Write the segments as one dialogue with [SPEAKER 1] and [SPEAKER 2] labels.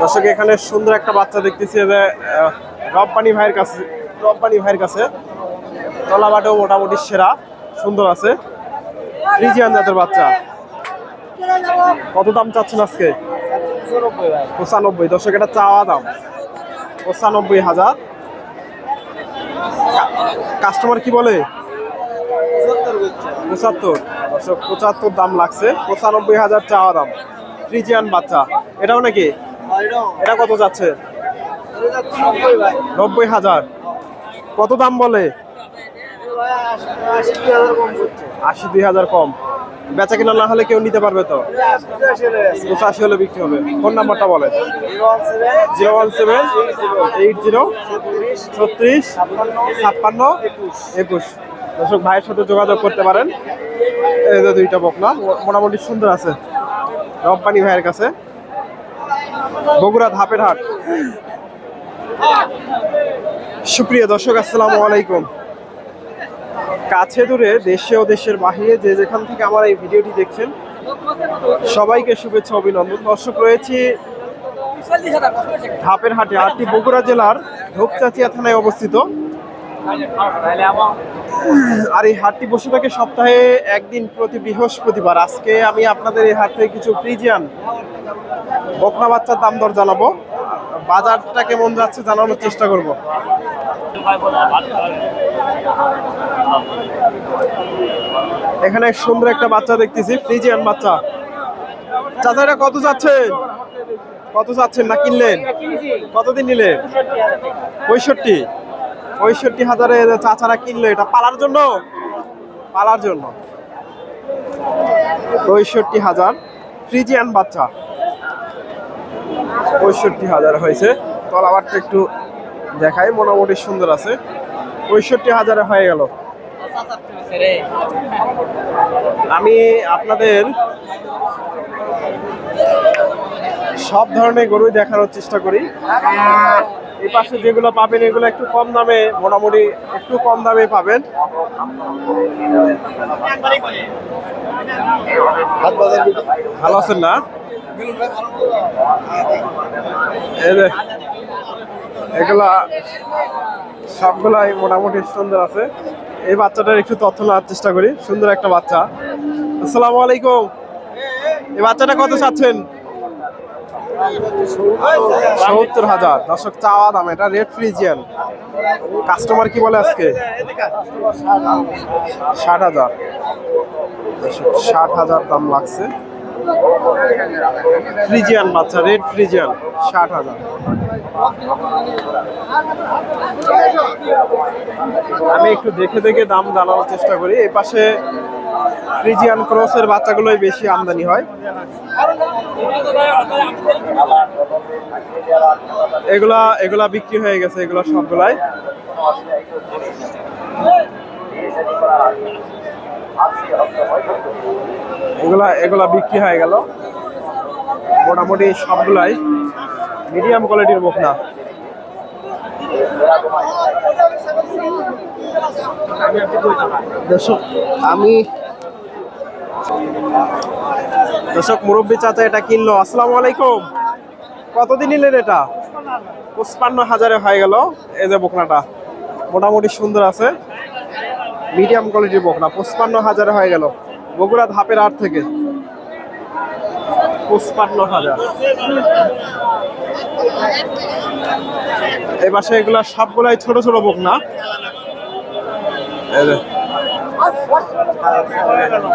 [SPEAKER 1] দর্শক এখানে সুন্দর একটা বাচ্চা দেখতেছি যে রব্বানী ভাইয়ের কাছে তলাবাটেও মোটামুটি সেরা সুন্দর আছে। ফ্রিজিয়ান জাতের বাচ্চা কত দাম চাচ্ছেন আজকে? 95। দর্শক এটা চাওয়া দাম 95,000। কাস্টমার কি বলে? 75। দর্শক 75 দাম লাগছে, 95,000 চাওয়া দাম। ফ্রিজিয়ান বাচ্চা এটাও নাকি? এটা কত যাচ্ছে? 90,000। কত দাম বলে? 82,000 কম। বেচা কিনা না হলে কেউ নিতে পারবে তো? 85 হলে বিক্রি হবে। ফোন নাম্বারটা বলে। 017-80-36-56-21। দর্শক ভাইয়ের সাথে যোগাযোগ করতে পারেন। এই যে দুইটা বকনা মোটামুটি সুন্দর আছে রব্বানী ভাইয়ের কাছে, বগুড়া ধাপের হাট। সুপ্রিয় দর্শক আসসালামু আলাইকুম। কাছে দূরে দেশে ও দেশের বাহিরে যে যেখান থেকে আমার এই ভিডিওটি দেখছেন সবাইকে শুভেচ্ছা অভিনন্দন। দর্শক রয়েছি ধাপের হাটে। হাটটি বগুড়া জেলার ধূপচাচিয়া থানায় অবস্থিত। আর এই হাটটি বসে থাকে সপ্তাহে একদিন প্রতি বৃহস্পতিবার। আজকে আমি আপনাদের এই হাট থেকে কিছু ফ্রিজিয়ান বকনা বাচ্চার দাম দর জানাবো, বাজারটা কেমন যাচ্ছে জানানোর চেষ্টা করব। এখানে সুন্দর একটা বাচ্চা দেখতেছি, ফ্রিজিয়ান বাচ্চা। চাচা এটা কত চাচ্ছেন? কত চাচ্ছেন না কিনলেন? কতদিন নিলেন? 65,000 চাচারা কিনলো। এটা পালার জন্য? পালার জন্য 65,000 ফ্রিজিয়ান বাচ্চা। 65,000 হয়েছে। তলাবারটা একটু দেখাই, মোটামুটি সুন্দর আছে। 65,000 হয়ে গেল। আমি আপনাদের সব ধরনের গরুই দেখানোর চেষ্টা করি। এই পাশে যেগুলো পাবেন এগুলো একটু কম দামে, মোটামুটি একটু কম দামে পাবেন। ভালো আছেন না? এগুলা সবগুলাই মোটামুটি সুন্দর আছে। এই বাচ্চাটার একটু তথ্য নেওয়ার চেষ্টা করি। সুন্দর একটা বাচ্চা। আসসালামু আলাইকুম। এই বাচ্চাটা কত চাচ্ছেন? 70,000। দর্শক চাওয়া দাম। এটা রেড ফ্রিজিয়ান। কাস্টমার কি বলে আজকে? 60,000। 60,000 দাম লাগছে। ফ্রিজিয়ান বাচ্চা, রেড ফ্রিজিয়ান, 60,000। আমি একটু দেখে দেখে দাম জানানোর চেষ্টা করি। এই পাশে ফ্রিজিয়ান ক্রসের বাচ্চাগুলোই বেশি আমদানি হয়। এগুলা বিক্রি হয়ে গেছে, এগুলা সবগুলাই। এগুলা বিক্রি হয়ে গেল মোটামুটি সবগুলাই মিডিয়াম কোয়ালিটির বকনা। দর্শক মুরব্বী চাচা এটা কিনলো। আসসালামু আলাইকুম। কতদিন নিলেন এটা? 55,000 হয়ে গেল। এই যে বকনাটা মোটামুটি সুন্দর আছে, মিডিয়াম কোয়ালিটির বকনা। 55,000 হয়ে গেল বগুড়া ধাপের হাট থেকে। 55,000। এই পাশে এগুলা সবগুলাই ছোট ছোট বকনা।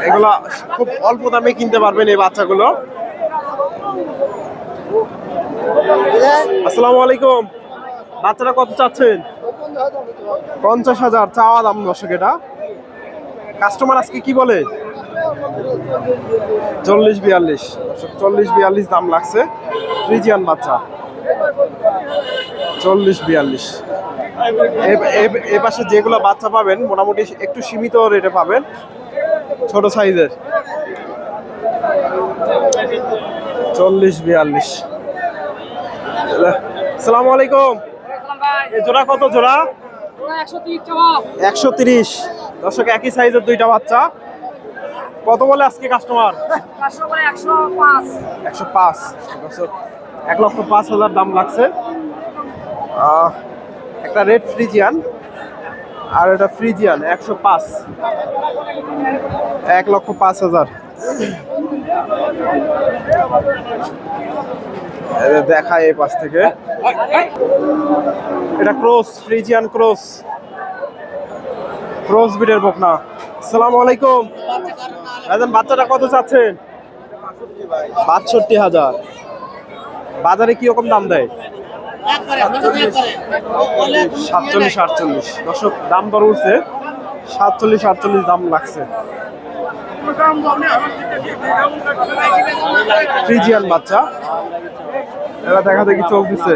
[SPEAKER 1] এগুলা খুব অল্প দামে কিনতে পারবেন এই বাচ্চাগুলো। আসসালামু আলাইকুম। বাচ্চাটা কত চাচ্ছেন? 50,000 চাওয়া দাম। দর্শক এটা কাস্টমার আজকে কি বলে? 40-42। 40-42 দাম লাগছে। ফ্রিজিয়ান বাচ্চা 40-42। এ পাশে যেগুলো বাচ্চা পাবেন মোটামুটি একটু সীমিত রেটে পাবেন, ছোট সাইজের। 40-42। আসসালামু আলাইকুম। এই জোড়া কত? জোড়া 130। দর্শক একই সাইজের দুইটা বাচ্চা কত বলে আজকে কাস্টমার? 105। 1,05,000 দাম লাগছে। একটা রেড ফ্রিজিয়ান আর এটা ফ্রিজিয়ান 105, 1,05,000। দেখায় এই পাশ থেকে। এটা ক্রস, ফ্রিজিয়ান ক্রস, ক্রস ব্রিডের বকনা। আসসালামু আলাইকুম ভাইজান, বাচ্চাটা কত চাচ্ছেন? ৬২,০০০। বাজারে কি রকম দাম দেয়? 47-48। দর্শক দাম দর উঠছে, 47-48 দাম লাগছে। ফ্রিজিয়ান বাচ্চা, এরা দেখা দেখি চলতেছে।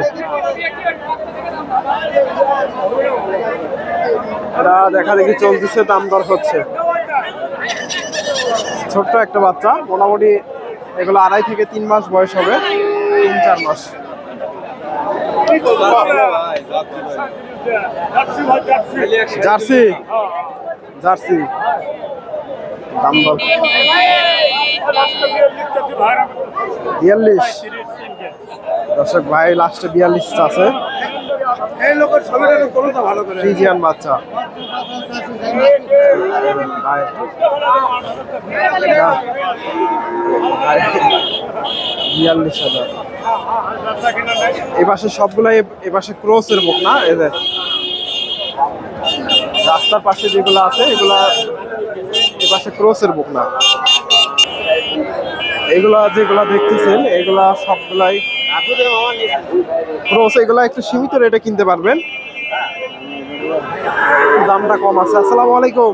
[SPEAKER 1] এরা দেখা দেখি চলতেছে, দাম দর হচ্ছে। ছোট্ট একটা বাচ্চা, মোটামুটি এগুলো 2.5 থেকে 3 মাস বয়স হবে, 3-4 মাস। জার্সি, জার্সি দাম দর 42। দর্শক ভাই লাস্টে 42 আছে। ফ্রিজিয়ান বাচ্চা, 42,000। এই পাশে সবগুলাই এ পাশে ক্রসের মুখ না, এদের রাস্তার পাশে যেগুলো আছে এগুলা এ পাশে ক্রসের বুক না। এগুলা যেগুলা দেখতেছেন এগুলা সবগুলাই ক্রস। এগুলা একটু সীমিত রেটে কিনতে পারবেন, দামটা কম আছে। আসসালামু আলাইকুম,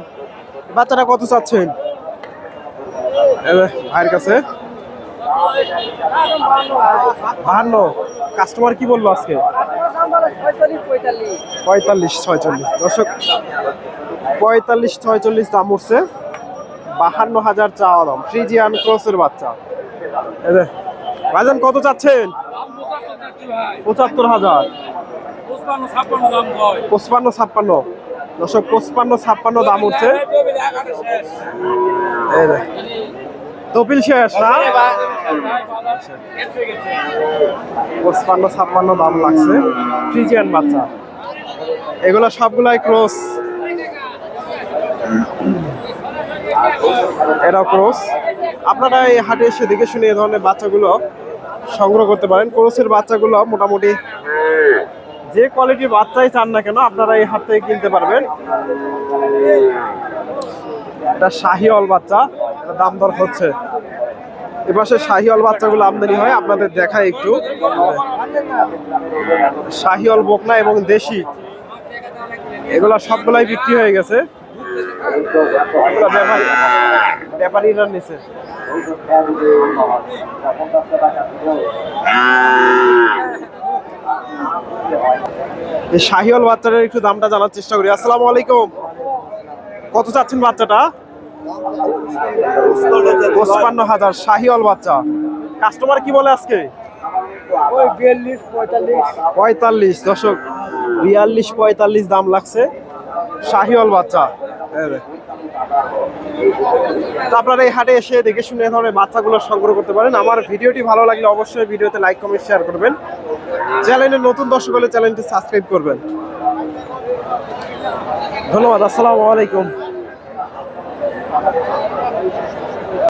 [SPEAKER 1] বাচ্চাটা কত চাচ্ছেন ভাইয়ের কাছে? 52। কাস্টমার কি বলবো আজকে? 45-46। দর্শক 45-46 দাম উঠছে, 52,000 চাওয়া দাম। ফ্রিজিয়ান ক্রসের বাচ্চা। ভাইজান কত চাচ্ছেন? 75,000। 55-56। দর্শক 55-56 দাম উঠছে। তপিল শেষ না, 55-56 দাম লাগছে। ফ্রিজিয়ান বাচ্চা, এগুলো সবগুলাই ক্রস। এরাও ক্রস। আপনারা এই হাটে এসে দেখে শুনে এই ধরনের বাচ্চাগুলো সংগ্রহ করতে পারেন। ক্রসের বাচ্চাগুলো মোটামুটি যে কোয়ালিটির বাচ্চাই চান না কেন আপনারা এই হাট থেকে কিনতে পারবেন। এটা শাহিওয়াল বাচ্চা, এটা দাম দর হচ্ছে। এপাশে শাহিওয়াল বাচ্চাগুলো আমদানি হয়, আপনাদের দেখায় একটু। শাহিওয়াল বকনা এবং দেশি এগুলা সবগুলাই বিক্রি হয়ে গেছে, ব্যাপারীরা নিছে। এই শাহিওয়াল বাচ্চাটার একটু দামটা জানার চেষ্টা করি। আসসালামু আলাইকুম, কত চাচ্ছেন বাচ্চাটা? 55,000। শাহিওয়াল বাচ্চা। কাস্টমার কি বলে আজকে? 45। দর্শক 42-45 দাম লাগছে, শাহিওয়াল বাচ্চা। আপনারা এই হাটে এসে দেখে শুনে এই ধরনের বাচ্চাগুলো সংগ্রহ করতে পারেন। আমার ভিডিওটি ভালো লাগলে অবশ্যই ভিডিওতে লাইক কমেন্ট শেয়ার করবেন। চ্যানেলে নতুন দর্শক হলে চ্যানেলটি সাবস্ক্রাইব করবেন। ধন্যবাদ। আসসালামু আলাইকুম।